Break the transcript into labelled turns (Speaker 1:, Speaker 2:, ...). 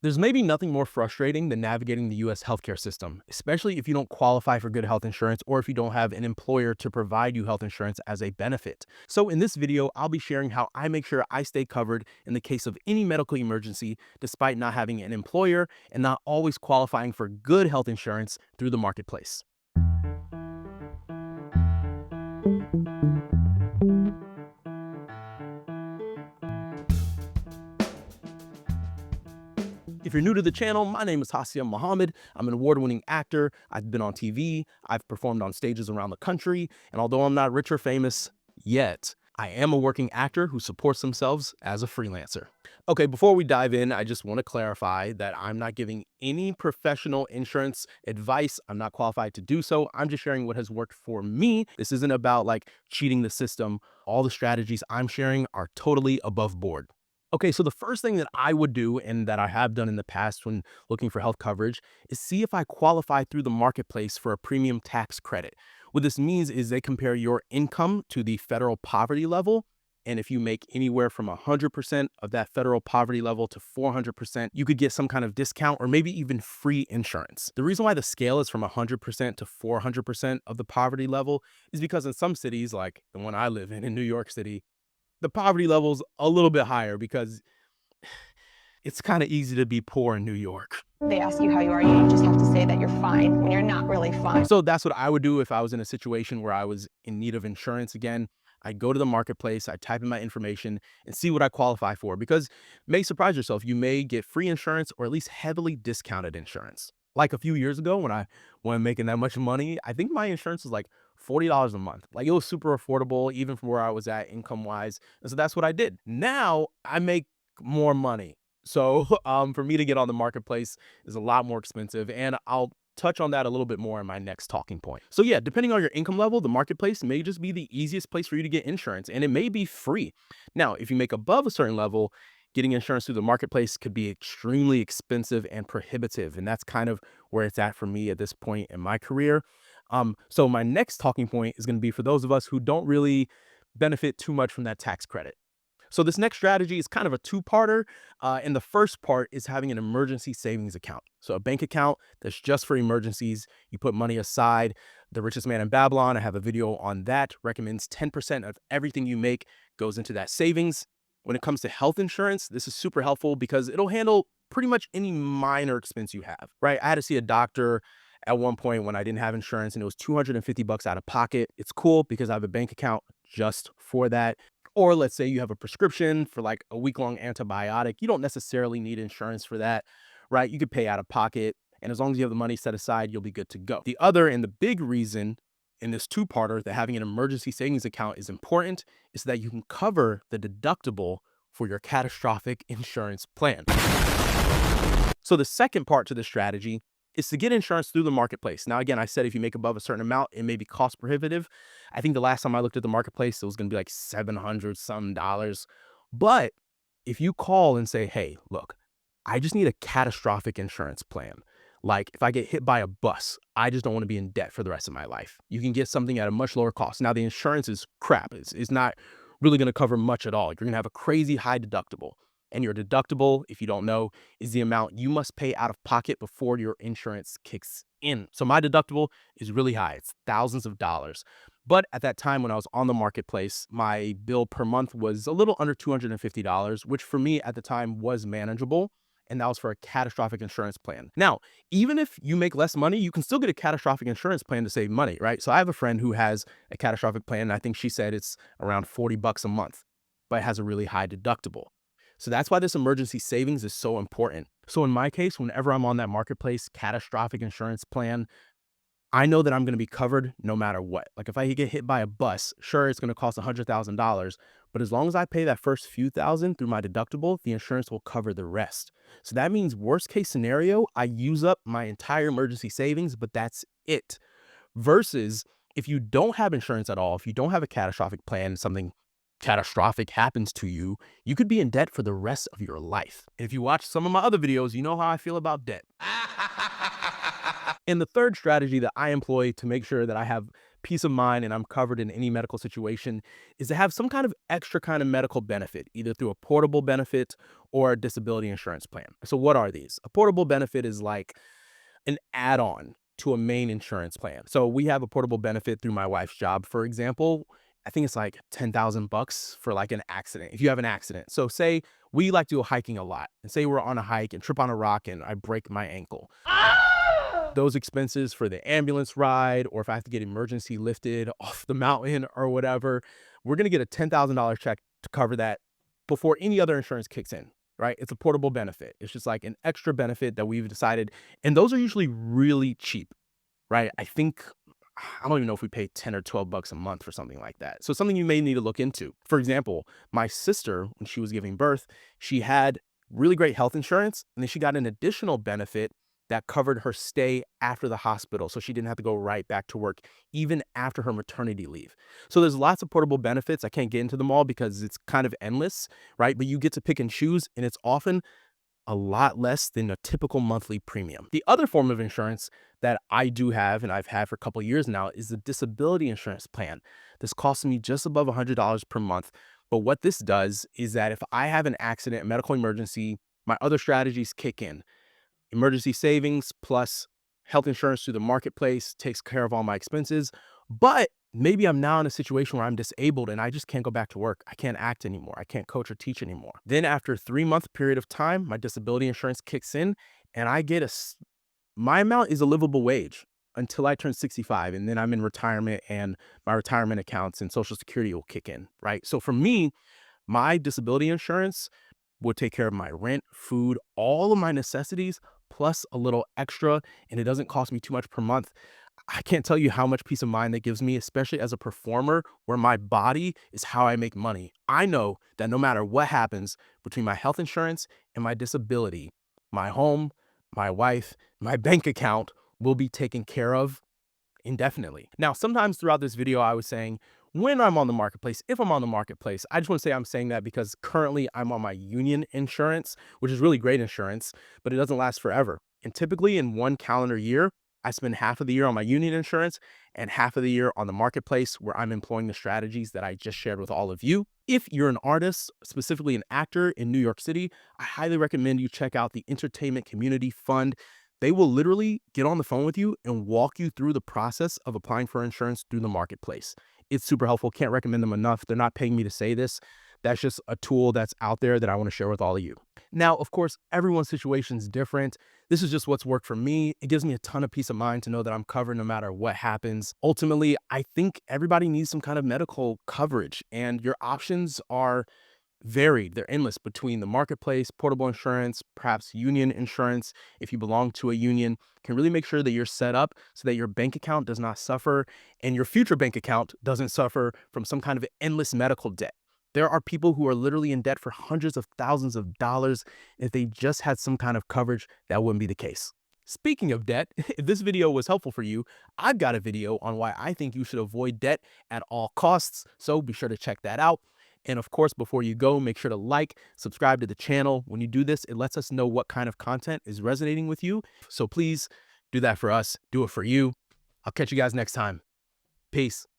Speaker 1: There's maybe nothing more frustrating than navigating the US healthcare system, especially if you don't qualify for good health insurance or if you don't have an employer to provide you health insurance as a benefit. So in this video, I'll be sharing how I make sure I stay covered in the case of any medical emergency, despite not having an employer and not always qualifying for good health insurance through the marketplace. If you're new to the channel, my name is Hassiem Mohammed. I'm an award-winning actor. I've been on TV. I've performed on stages around the country. And although I'm not rich or famous yet, I am a working actor who supports themselves as a freelancer. Okay, before we dive in, I just want to clarify that I'm not giving any professional insurance advice. I'm not qualified to do so. I'm just sharing what has worked for me. This isn't about like cheating the system. All the strategies I'm sharing are totally above board. Okay, so the first thing that I would do and that I have done in the past when looking for health coverage is see if I qualify through the marketplace for a premium tax credit. What this means is they compare your income to the federal poverty level. And if you make anywhere from 100% of that federal poverty level to 400%, you could get some kind of discount or maybe even free insurance. The reason why the scale is from 100% to 400% of the poverty level is because in some cities, like the one I live in New York City, the poverty level's a little bit higher because it's kind of easy to be poor in New York.
Speaker 2: They ask you how you are, you just have to say that you're fine when you're not really fine.
Speaker 1: So that's what I would do if I was in a situation where I was in need of insurance again. I'd go to the marketplace, I'd type in my information and see what I qualify for because it may surprise yourself. You may get free insurance or at least heavily discounted insurance. Like a few years ago when I wasn't making that much money, I think my insurance was like $40 a month. Like it was super affordable, even from where I was at income wise. And so that's what I did. Now I make more money. So for me to get on the marketplace is a lot more expensive. And I'll touch on that a little bit more in my next talking point. So yeah, depending on your income level, the marketplace may just be the easiest place for you to get insurance and it may be free. Now, if you make above a certain level, getting insurance through the marketplace could be extremely expensive and prohibitive. And that's kind of where it's at for me at this point in my career. So my next talking point is going to be for those of us who don't really benefit too much from that tax credit. So this next strategy is kind of a two-parter. And the first part is having an emergency savings account. So a bank account that's just for emergencies. You put money aside. The Richest Man in Babylon, I have a video on that, recommends 10% of everything you make goes into that savings. When it comes to health insurance, this is super helpful because it'll handle pretty much any minor expense you have, right? I had to see a doctor at one point when I didn't have insurance and it was $250 out of pocket. It's cool because I have a bank account just for that. Or let's say you have a prescription for like a week-long antibiotic. You don't necessarily need insurance for that, right? You could pay out of pocket. And as long as you have the money set aside, you'll be good to go. The other and the big reason in this two-parter that having an emergency savings account is important is that you can cover the deductible for your catastrophic insurance plan. So the second part to the strategy is to get insurance through the marketplace. Now, again, I said if you make above a certain amount, it may be cost prohibitive. I think the last time I looked at the marketplace, it was going to be like $700 some dollars. But if you call and say, hey, look, I just need a catastrophic insurance plan. Like if I get hit by a bus, I just don't want to be in debt for the rest of my life. You can get something at a much lower cost. Now, the insurance is crap. It's not really going to cover much at all. You're going to have a crazy high deductible. And your deductible, if you don't know, is the amount you must pay out of pocket before your insurance kicks in. So my deductible is really high. It's thousands of dollars. But at that time when I was on the marketplace, my bill per month was a little under $250, which for me at the time was manageable. And that was for a catastrophic insurance plan. Now, even if you make less money, you can still get a catastrophic insurance plan to save money, right? So I have a friend who has a catastrophic plan. And I think she said it's around $40 a month, but it has a really high deductible. So that's why this emergency savings is so important. So in my case, whenever I'm on that marketplace catastrophic insurance plan, I know that I'm going to be covered no matter what. Like if I get hit by a bus, sure, it's going to cost $100,000, but as long as I pay that first few thousand through my deductible, the insurance will cover the rest. So that means worst case scenario, I use up my entire emergency savings, but that's it. Versus if you don't have insurance at all, if you don't have a catastrophic plan, something catastrophic happens to you, you could be in debt for the rest of your life. If you watch some of my other videos, you know how I feel about debt. And the third strategy that I employ to make sure that I have peace of mind and I'm covered in any medical situation is to have some kind of extra kind of medical benefit, either through a portable benefit or a disability insurance plan. So, what are these? A portable benefit is like an add-on to a main insurance plan. So we have a portable benefit through my wife's job, for example. I think it's like 10,000 bucks for like an accident. If you have an accident. So say we like to go hiking a lot and say we're on a hike and trip on a rock and I break my ankle. Those expenses for the ambulance ride, or if I have to get emergency lifted off the mountain or whatever, we're going to get a $10,000 check to cover that before any other insurance kicks in, right? It's a portable benefit. It's just like an extra benefit that we've decided. And those are usually really cheap, right? I don't even know if we pay 10 or 12 bucks a month for something like that. So something you may need to look into. For example, my sister, when she was giving birth, she had really great health insurance, and then she got an additional benefit that covered her stay after the hospital. So she didn't have to go right back to work, even after her maternity leave. So there's lots of portable benefits. I can't get into them all because it's kind of endless, right? But you get to pick and choose, and it's often a lot less than a typical monthly premium. The other form of insurance that I do have and I've had for a couple of years now is the disability insurance plan. This costs me just above $100 per month. But what this does is that if I have an accident, a medical emergency, my other strategies kick in. Emergency savings plus health insurance through the marketplace takes care of all my expenses. But maybe I'm now in a situation where I'm disabled and I just can't go back to work. I can't act anymore. I can't coach or teach anymore. Then after a 3-month period of time, my disability insurance kicks in and I get my amount is a livable wage until I turn 65. And then I'm in retirement and my retirement accounts and social security will kick in, right? So for me, my disability insurance would take care of my rent, food, all of my necessities, plus a little extra, and it doesn't cost me too much per month. I can't tell you how much peace of mind that gives me, especially as a performer where my body is how I make money. I know that no matter what happens between my health insurance and my disability, my home, my wife, my bank account will be taken care of indefinitely. Now, sometimes throughout this video, I was saying when I'm on the marketplace, if I'm on the marketplace, I just want to say I'm saying that because currently I'm on my union insurance, which is really great insurance, but it doesn't last forever. And typically in one calendar year, I spend half of the year on my union insurance and half of the year on the marketplace where I'm employing the strategies that I just shared with all of you. If you're an artist, specifically an actor in New York City, I highly recommend you check out the Entertainment Community Fund. They will literally get on the phone with you and walk you through the process of applying for insurance through the marketplace. It's super helpful. Can't recommend them enough. They're not paying me to say this. That's just a tool that's out there that I want to share with all of you. Now, of course, everyone's situation is different. This is just what's worked for me. It gives me a ton of peace of mind to know that I'm covered no matter what happens. Ultimately, I think everybody needs some kind of medical coverage, and your options are varied. They're endless between the marketplace, portable insurance, perhaps union insurance. If you belong to a union, can really make sure that you're set up so that your bank account does not suffer and your future bank account doesn't suffer from some kind of endless medical debt. There are people who are literally in debt for hundreds of thousands of dollars. If they just had some kind of coverage, that wouldn't be the case. Speaking of debt, if this video was helpful for you, I've got a video on why I think you should avoid debt at all costs. So be sure to check that out. And of course, before you go, make sure to like, subscribe to the channel. When you do this, it lets us know what kind of content is resonating with you. So please do that for us. Do it for you. I'll catch you guys next time. Peace.